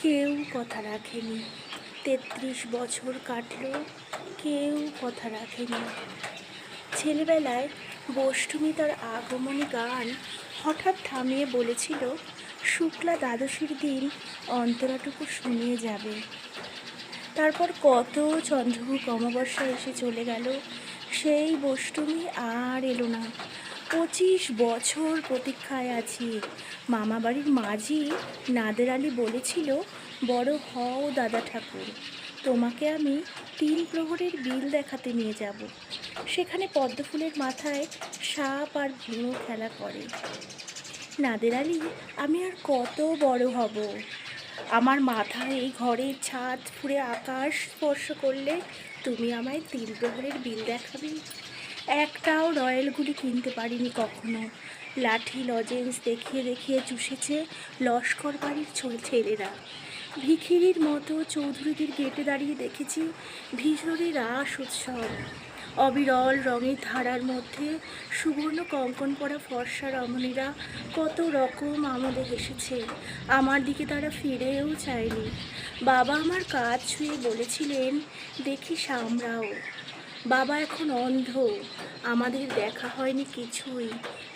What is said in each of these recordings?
কেউ কথা রাখেনি। ৩৩ বছর কাটলো, কেউ কথা রাখেনি। ছেলেবেলায় বষ্টমী তার আগমনী গান হঠাৎ থামিয়ে বলেছিল, শুক্লা দ্বাদশীর দিন অন্তরাটুকু শুনিয়ে যাবে। তারপর কত চন্দ্রমুখ অমাবস্যা এসে চলে গেল, সেই বষ্টমী আর এলো না। 25 বছর প্রতীক্ষায় আছি। মামাবাড়ির মাঝি নাদের আলী বলেছিল, বড় হও দাদা ঠাকুর, তোমাকে আমি 3 প্রহরের বিল দেখাতে নিয়ে যাব। সেখানে পদ্মফুলের মাথায় সাপ আর ভুঁড়ো খেলা করে। নাদের আলী, আমি আর কত বড় হব? আমার মাথায় এই ঘরের ছাদ ফুঁড়ে আকাশ স্পর্শ করলে তুমি আমায় 3 প্রহরের বিল দেখাবে? একটাও রয়্যাল গুলি কিনতে পারিনি কখনো। লাঠি লজেন্স দেখিয়ে দেখিয়ে চুষেছে লস্কর বাড়ির ছেলেরা। ভিখিরির মতো চৌধুরীদের গেটে দাঁড়িয়ে দেখেছি ভিতরে রাস উৎসব। অবিরল রঙের ধারার মধ্যে সুবর্ণ কঙ্কন পরা ফর্সা রমণীরা কত রকম আমোদে হেসেছে। আমার দিকে তারা ফিরেও চায়নি। বাবা আমার কাজ ছুঁয়ে বলেছিলেন, দেখি সামরাও। বাবা এখন অন্ধ, আমাদের দেখা হয়নি কিছুই।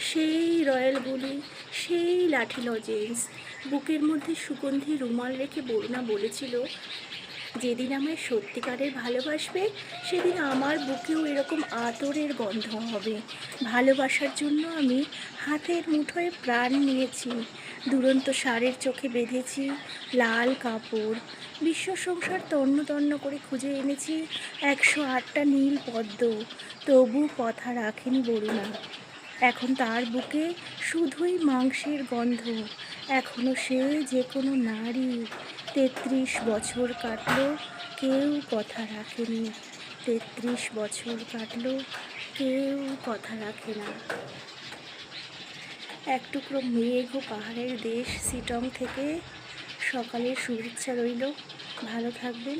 সেই রয়্যাল গুলি, সেই লাঠি লজেন্স। বুকের মধ্যে সুগন্ধি রুমাল রেখে বরুণা বলেছিল, যেদিন আমায় সত্যিকারের ভালোবাসবে সেদিন আমার বুকেও এরকম আতরের গন্ধ হবে। ভালোবাসার জন্য আমি হাতের মুঠোয় প্রাণ নিয়েছি। দুরন্ত ষাঁড়ের চোখে বেঁধেছি লাল কাপড়। বিশ্ব সংসার তন্ন তন্ন করে খুঁজে এনেছি 108টা নীল পদ্ম, তবু কথা রাখেনি বরুণা। এখন তার বুকে শুধুই মাংসের গন্ধ। এখনো সে যে কোনো নারী। 33 বছর কাটলো, কেউ কথা রাখেনি। 33 বছর কাটলো, কেউ কথা রাখে না। এক টুকরো মেঘ ও পাহাড়ের দেশ সিটং থেকে সকালের শুভেচ্ছা রইল। ভালো থাকবেন।